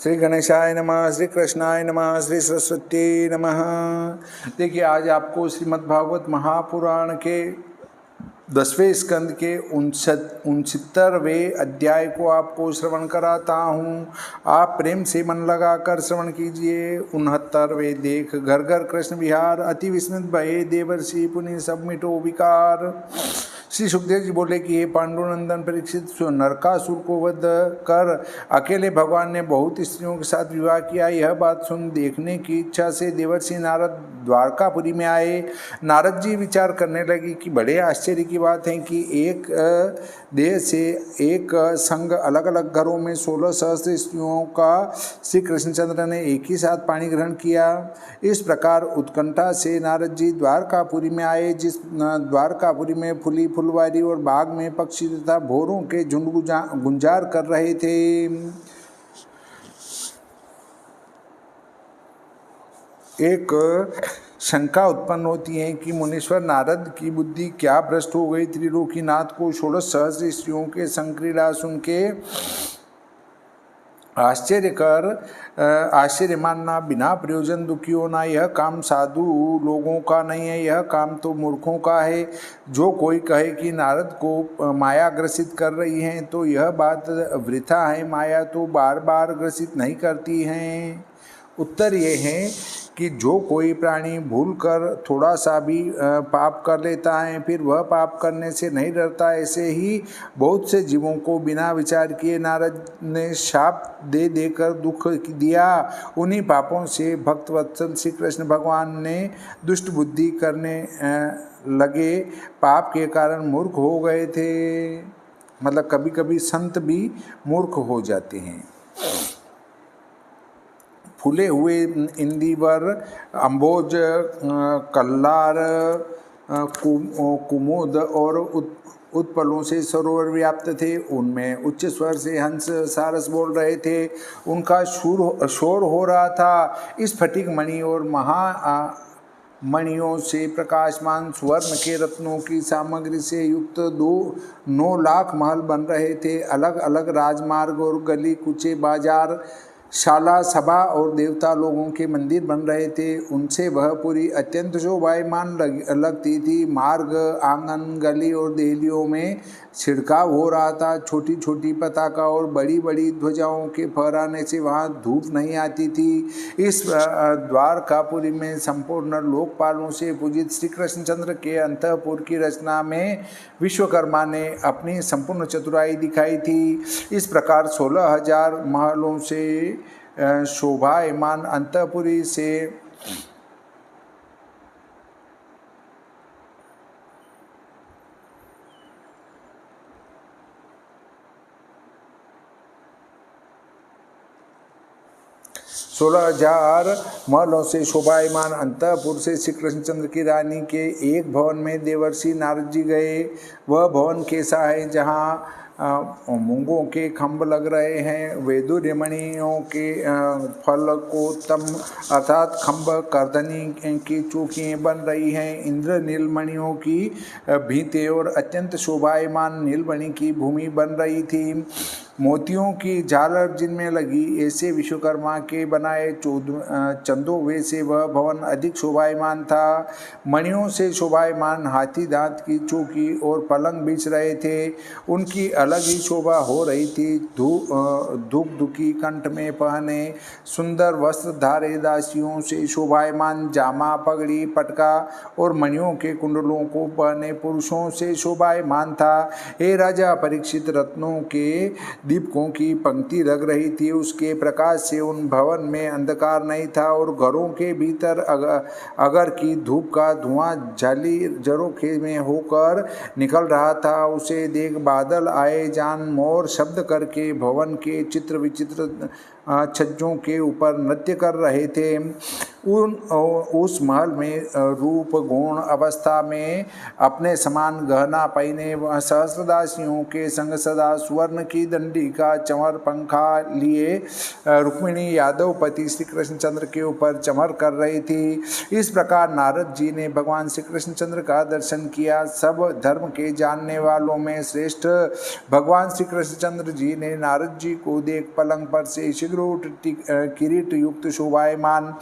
श्री गणेशाय नमः, श्री कृष्णाय नमः, श्री सरस्वती नमः। देखिए, आज आपको श्रीमद् भागवत महापुराण के 10वें स्कंद के 69वें अध्याय को आपको श्रवण कराता हूँ। आप प्रेम से मन लगाकर श्रवण कीजिए। 69वें देख घर घर कृष्ण विहार, अति विस्मित भये देवर्षि पुनि सब मिटो विकार। श्री सुखदेव जी बोले कि हे पांडुनंदन परीक्षित, नरकासुर को वध कर अकेले भगवान ने बहुत स्त्रियों के साथ विवाह किया। यह बात सुन देखने की इच्छा से देवर्षि नारद द्वारकापुरी में आए। नारद जी विचार करने लगे कि बड़े आश्चर्य की बात है कि एक देह से एक संग अलग अलग घरों में 16 सहस्त्र स्त्रियों का श्री कृष्णचंद्र ने एक ही साथ पानी ग्रहण किया। इस प्रकार उत्कंठा से नारद जी द्वारकापुरी में आए। जिस द्वारकापुरी में फुली फुलवारी और बाग में पक्षी तथा भोरों के झुंड गुंजार कर रहे थे। एक शंका उत्पन्न होती है कि मुनीश्वर नारद की बुद्धि क्या भ्रष्ट हो गई। त्रिलोकीनाथ को 16 सहस्त्र स्त्रियों के संक्रीड़ा सुन के आश्चर्य मानना, बिना प्रयोजन दुखी होना, यह काम साधु लोगों का नहीं है, यह काम तो मूर्खों का है। जो कोई कहे कि नारद को माया ग्रसित कर रही है तो यह बात वृथा है। माया तो बार बार ग्रसित नहीं करती है। उत्तर ये है कि जो कोई प्राणी भूलकर थोड़ा सा भी पाप कर लेता है, फिर वह पाप करने से नहीं डरता। ऐसे ही बहुत से जीवों को बिना विचार किए नारद ने शाप दे देकर दुख दिया। उन्हीं पापों से भक्तवत्सल श्री कृष्ण भगवान ने दुष्ट बुद्धि करने लगे। पाप के कारण मूर्ख हो गए थे। मतलब कभी कभी संत भी मूर्ख हो जाते हैं। फूले हुए इंदिवर, अम्बोज, कल्लार, कुमुद और उत्पलों से सरोवर व्याप्त थे। उनमें उच्च स्वर से हंस सारस बोल रहे थे। उनका शोर हो रहा था। इस फटिक मणि और मणियों से प्रकाशमान स्वर्ण के रत्नों की सामग्री से युक्त 9 लाख महल बन रहे थे। अलग अलग राजमार्ग और गली कुचे, बाजार, शाला, सभा और देवता लोगों के मंदिर बन रहे थे। उनसे वह पूरी अत्यंत शोभायमान लगती थी। मार्ग, आंगन, गली और देहलियों में छिड़काव हो रहा था। छोटी छोटी पताका और बड़ी बड़ी ध्वजाओं के फहराने से वहाँ धूप नहीं आती थी। इस द्वारकापुरी में संपूर्ण लोकपालों से पूजित श्री कृष्णचंद्र के अंतःपुर की रचना में विश्वकर्मा ने अपनी संपूर्ण चतुराई दिखाई थी। इस प्रकार 16,000 महलों से शोभायमान अंतःपुरी से 16,000 महलों से शोभायमान अंतःपुर से श्री कृष्णचंद्र की रानी के एक भवन में देवर्षि नारद जी गए। वह भवन कैसा है? जहाँ मूंगों के खंभ लग रहे हैं, वैदुर्यमणियों के फलकोत्तम अर्थात खंभ, करधनी की चौकियाँ बन रही हैं। इंद्र नीलमणियों की भीतें और अत्यंत शोभायमान नीलमणि की भूमि बन रही थी। मोतियों की झालर जिनमें लगी, ऐसे विश्वकर्मा के बनाए चंदों से वह भवन अधिक शोभायमान था। मणियों से शोभायमान हाथी दांत की चौकी और पलंग बिछ रहे थे। उनकी अलग ही शोभा हो रही थी। दुखी कंठ में पहने सुंदर वस्त्र धारे दासियों से शोभायमान जामा, पगड़ी, पटका और मणियों के कुंडलों को पहने पुरुषों से शोभायमान था। हे राजा परीक्षित, रत्नों के दीपकों की पंक्ति लग रही थी। उसके प्रकाश से उन भवन में अंधकार नहीं था और घरों के भीतर अगर की धूप का धुआं झरोखे में होकर निकल रहा था। उसे देख बादल आए जान मोर शब्द करके भवन के चित्र विचित्र छज्जों के ऊपर नृत्य कर रहे थे। उस महल में रूप गुण अवस्था में अपने समान गहना पहने सहस्रदासियों के संग सदा सुवर्ण की दंडी का चमर पंखा लिए रुक्मिणी यादवपति श्री कृष्णचंद्र के ऊपर चमर कर रही थी। इस प्रकार नारद जी ने भगवान श्री कृष्णचंद्र का दर्शन किया। सब धर्म के जानने वालों में श्रेष्ठ भगवान श्री कृष्णचंद्र जी ने नारद जी को देख पलंग पर से शीघ्र उठ किरीट युक्त शोभायमान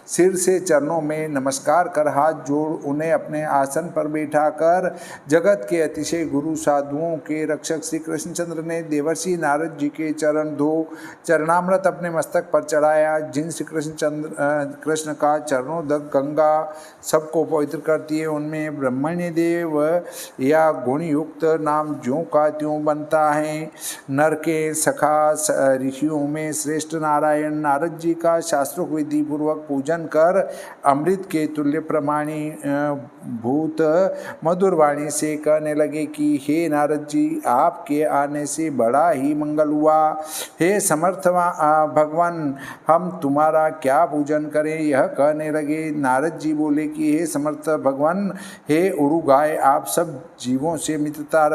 सिर से चरणों में नमस्कार कर हाथ जोड़ उन्हें अपने आसन पर बैठा कर जगत के अतिशय गुरु साधुओं के रक्षक श्री कृष्णचंद्र ने देवर्षि नारद जी के चरण धो चरणामृत अपने मस्तक पर चढ़ाया। जिन श्री कृष्ण का चरणोदक गंगा सबको पवित्र करती है, उनमें ब्रह्मण्य देव या गुणयुक्त नाम ज्यों का त्यों बनता है। नर के सखा ऋषियों में श्रेष्ठ नारायण नारद जी का शास्त्रोक्त विधि पूर्वक पूजन कर अमृत के तुल्य प्रमाणी भूत मधुर वाणी से कहने लगे कि हे नारद जी, आपके आने से बड़ा ही मंगल हुआ। हे समर्थ भगवान, हम तुम्हारा क्या पूजन करें। यह कहने लगे। नारद जी बोले कि हे समर्थ भगवान, हे उरुगाय, आप सब जीवों से मित्रता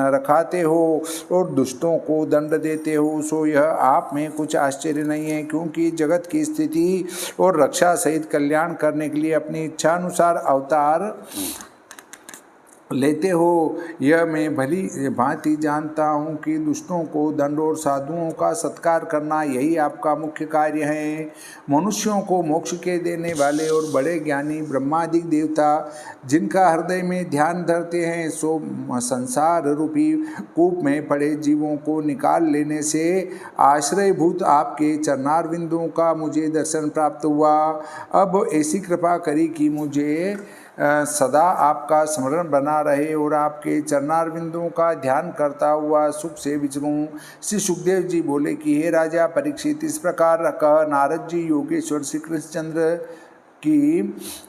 रखाते हो और दुष्टों को दंड देते हो, सो यह आप में कुछ आश्चर्य नहीं है, क्योंकि जगत की स्थिति और रक्षा सहित कल्याण करने के लिए अपनी इच्छानुसार अवतार लेते हो। यह मैं भली भांति जानता हूँ कि दुष्टों को दंड और साधुओं का सत्कार करना यही आपका मुख्य कार्य है। मनुष्यों को मोक्ष के देने वाले और बड़े ज्ञानी ब्रह्मादिक देवता जिनका हृदय में ध्यान धरते हैं, सो संसार रूपी कूप में पड़े जीवों को निकाल लेने से आश्रयभूत आपके चरणारविंदों का मुझे दर्शन प्राप्त हुआ। अब ऐसी कृपा करी कि मुझे सदा आपका स्मरण बना रहे और आपके चरणारविंदों का ध्यान करता हुआ सुख से विचरूं। श्री सुखदेव जी बोले कि हे राजा परीक्षित, इस प्रकार कह नारद जी योगेश्वर श्री कृष्णचंद्र की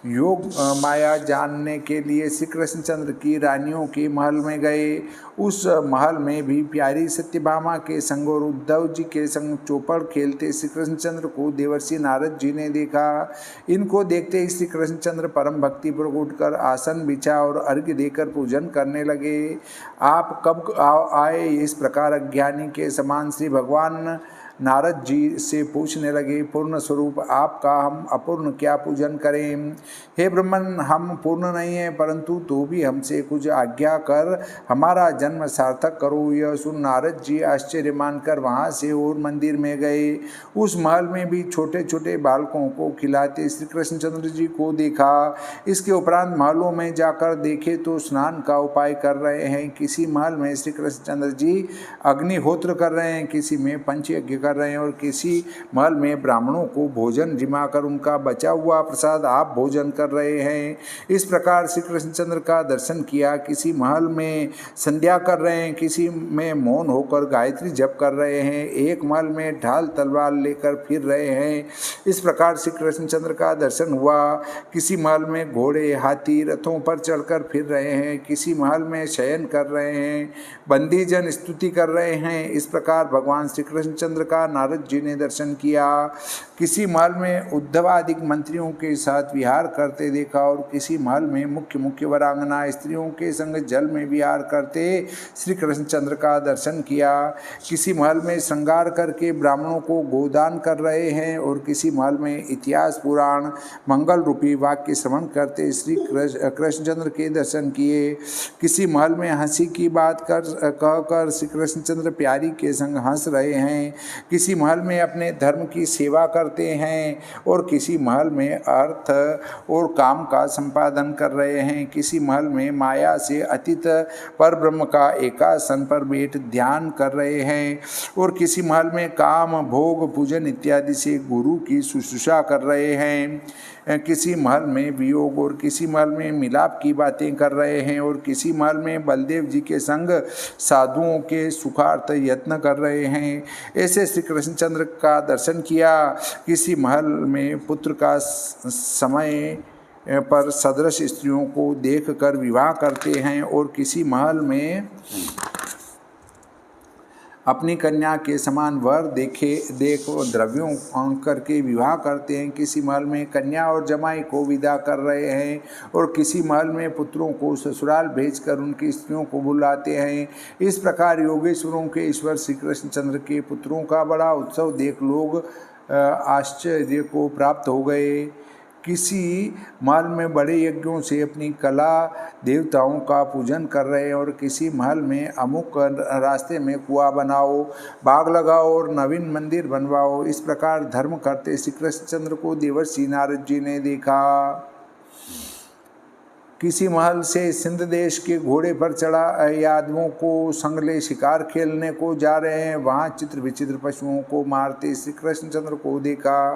योग माया जानने के लिए श्री कृष्णचंद्र की रानियों के महल में गए। उस महल में भी प्यारी सत्यभामा के संग और उद्धव जी के संग चौपड़ खेलते श्री कृष्णचंद्र को देवर्षि नारद जी ने देखा। इनको देखते ही श्री कृष्णचंद्र परम भक्ति पूर्वक उठकर आसन बिछा और अर्घ्य देकर पूजन करने लगे। आप कब आए, इस प्रकार अज्ञानी के समान श्री भगवान नारद जी से पूछने लगे। पूर्ण स्वरूप आपका हम अपूर्ण क्या पूजन करें। हे ब्रह्मन, हम पूर्ण नहीं हैं, परंतु तो भी हमसे कुछ आज्ञा कर हमारा जन्म सार्थक करो। यह सुन नारद जी आश्चर्य मानकर वहाँ से और मंदिर में गए। उस महल में भी छोटे छोटे बालकों को खिलाते श्री कृष्णचंद्र जी को देखा। इसके उपरांत महलों में जाकर देखे तो स्नान का उपाय कर रहे हैं। किसी महल में श्री कृष्णचंद्र जी अग्निहोत्र कर रहे हैं, किसी में पंचयज्ञ कर रहे हैं और किसी महल में ब्राह्मणों को भोजन जिमाकर उनका बचा हुआ प्रसाद आप भोजन कर रहे हैं। इस प्रकार श्री कृष्णचंद्र का दर्शन किया। किसी महल में संध्या कर रहे हैं, किसी में मौन होकर गायत्री जप कर रहे हैं, एक महल में ढाल तलवार लेकर फिर रहे हैं। इस प्रकार श्री कृष्णचंद्र का दर्शन हुआ। किसी महल में घोड़े हाथी रथों पर चढ़कर फिर रहे हैं, किसी महल में शयन कर रहे हैं, बंदीजन स्तुति कर रहे हैं। इस प्रकार भगवान श्री कृष्णचंद्र का नारद जी ने दर्शन किया। किसी महल में उद्धवादिक मंत्रियों के साथ विहार करते देखा और किसी महल में मुख्य मुख्य वरांगना स्त्रियों के संग जल में विहार करते श्री कृष्णचंद्र का दर्शन किया। किसी महल में श्रृंगार करके ब्राह्मणों को गोदान कर रहे हैं और किसी महल में इतिहास पुराण मंगल रूपी वाक्य श्रवण करते श्री कृष्णचंद्र के दर्शन किए। किसी महल में हंसी की बात कहकर श्री कृष्णचंद्र प्यारी के संग हंस रहे हैं, किसी महल में अपने धर्म की सेवा करते हैं और किसी महल में अर्थ और काम का संपादन कर रहे हैं। किसी महल में माया से अतीत पर ब्रह्म का एकासन पर बैठ ध्यान कर रहे हैं और किसी महल में काम भोग पूजन इत्यादि से गुरु की शुश्रूषा कर रहे हैं। किसी महल में वियोग और किसी महल में मिलाप की बातें कर रहे हैं और किसी महल में बलदेव जी के संग साधुओं के सुखार्थ यत्न कर रहे हैं। ऐसे श्री कृष्णचंद्र का दर्शन किया। किसी महल में पुत्र का समय पर सदृश स्त्रियों को देखकर विवाह करते हैं और किसी महल में अपनी कन्या के समान वर देख द्रव्यों करके विवाह करते हैं। किसी महल में कन्या और जमाई को विदा कर रहे हैं और किसी महल में पुत्रों को ससुराल भेजकर उनकी स्त्रियों को बुलाते हैं। इस प्रकार योगेश्वरों के ईश्वर श्री कृष्णचंद्र के पुत्रों का बड़ा उत्सव देख लोग आश्चर्य को प्राप्त हो गए। किसी महल में बड़े यज्ञों से अपनी कला देवताओं का पूजन कर रहे हैं, और किसी महल में अमुक रास्ते में कुआं बनाओ, बाग लगाओ और नवीन मंदिर बनवाओ। इस प्रकार धर्म करते श्री कृष्णचंद्र को देवर्षि नारद जी ने देखा। किसी महल से सिंध देश के घोड़े पर चढ़ा यादवों को संग ले शिकार खेलने को जा रहे हैं, वहाँ चित्र विचित्र पशुओं को मारते श्री कृष्णचंद्र को देखा।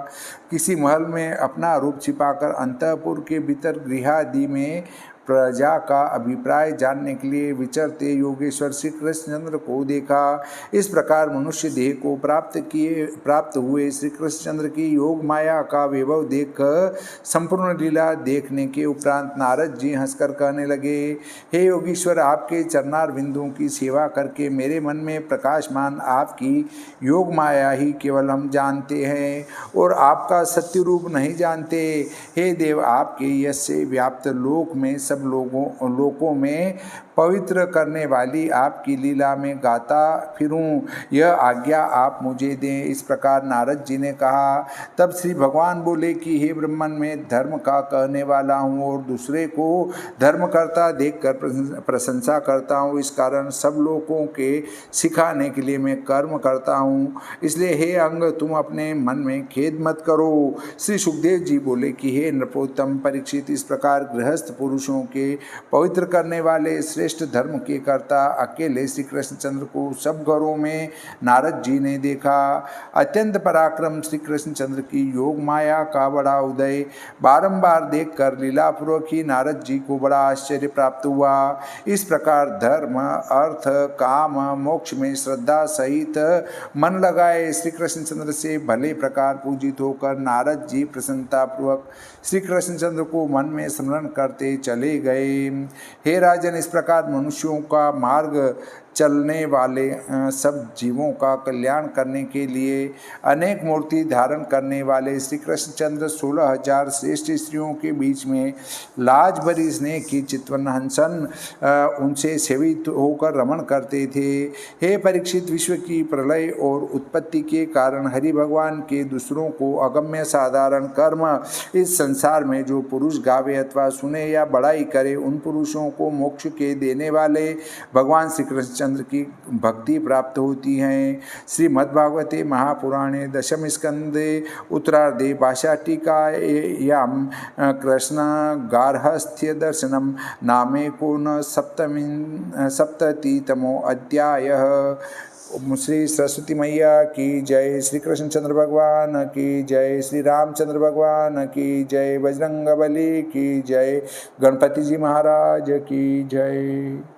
किसी महल में अपना रूप छिपाकर अंतःपुर के भीतर गृहादि में प्रजा का अभिप्राय जानने के लिए विचरते योगेश्वर श्री कृष्णचंद्र को देखा। इस प्रकार मनुष्य देह को प्राप्त हुए श्री कृष्णचंद्र की योग माया का वैभव देख संपूर्ण लीला देखने के उपरांत नारद जी हंसकर कहने लगे, हे योगीश्वर, आपके चरणार बिंदुओं की सेवा करके मेरे मन में प्रकाशमान आपकी योग माया ही केवल हम जानते हैं और आपका सत्य रूप नहीं जानते। हे देव, आपके यश से व्याप्त लोक में सब लोकों में पवित्र करने वाली आपकी लीला में गाता फिरूं, यह आज्ञा आप मुझे दें। इस प्रकार नारद जी ने कहा। तब श्री भगवान बोले कि हे ब्रह्मन, मैं धर्म का कहने वाला हूँ और दूसरे को धर्म करता देखकर प्रशंसा करता हूँ। इस कारण सब लोगों के सिखाने के लिए मैं कर्म करता हूँ। इसलिए हे अंग, तुम अपने मन में खेद मत करो। श्री सुखदेव जी बोले कि हे नृपोत्तम परीक्षित, इस प्रकार गृहस्थ पुरुषों के पवित्र करने वाले श्रेष्ठ धर्म के कर्ता अकेले श्री कृष्णचंद्र को सब घरों में नारद जी ने देखा। अत्यंत पराक्रम श्री कृष्णचंद्र की योग माया का बड़ा उदय बारंबार देखकर लीलापूर्वक ही नारद जी को बड़ा आश्चर्य प्राप्त हुआ। इस प्रकार धर्म, अर्थ, काम, मोक्ष में श्रद्धा सहित मन लगाए श्री कृष्णचंद्र से भले प्रकार पूजित होकर नारद जी प्रसन्नतापूर्वक श्री कृष्णचंद्र को मन में स्मरण करते चले गए। हे राजन, इस प्रकार मनुष्यों का मार्ग चलने वाले सब जीवों का कल्याण करने के लिए अनेक मूर्ति धारण करने वाले श्री कृष्णचंद्र 16,000 श्रेष्ठ स्त्रियों के बीच में लाज भरी स्नेह की चितवन हंसन उनसे सेवित होकर रमण करते थे। हे परीक्षित, विश्व की प्रलय और उत्पत्ति के कारण हरि भगवान के दूसरों को अगम्य साधारण कर्म इस संसार में जो पुरुष गावे अथवा सुने या बड़ाई करे, उन पुरुषों को मोक्ष के देने वाले भगवान श्री कृष्णचंद्र की भक्ति प्राप्त होती हैं। श्रीमद्भागवते महापुराणे दशम स्कंदे उत्तरार्धे भाषाटिकायां कृष्ण गार्हस्थ्य दर्शनम नामेकोन सप्ततितमो अध्यायः। श्री सरस्वती मैया की जय, श्री कृष्णचंद्र भगवान की जय, श्री रामचंद्र भगवान की जय, बजरंगबली की जय, गणपति जी महाराज की जय।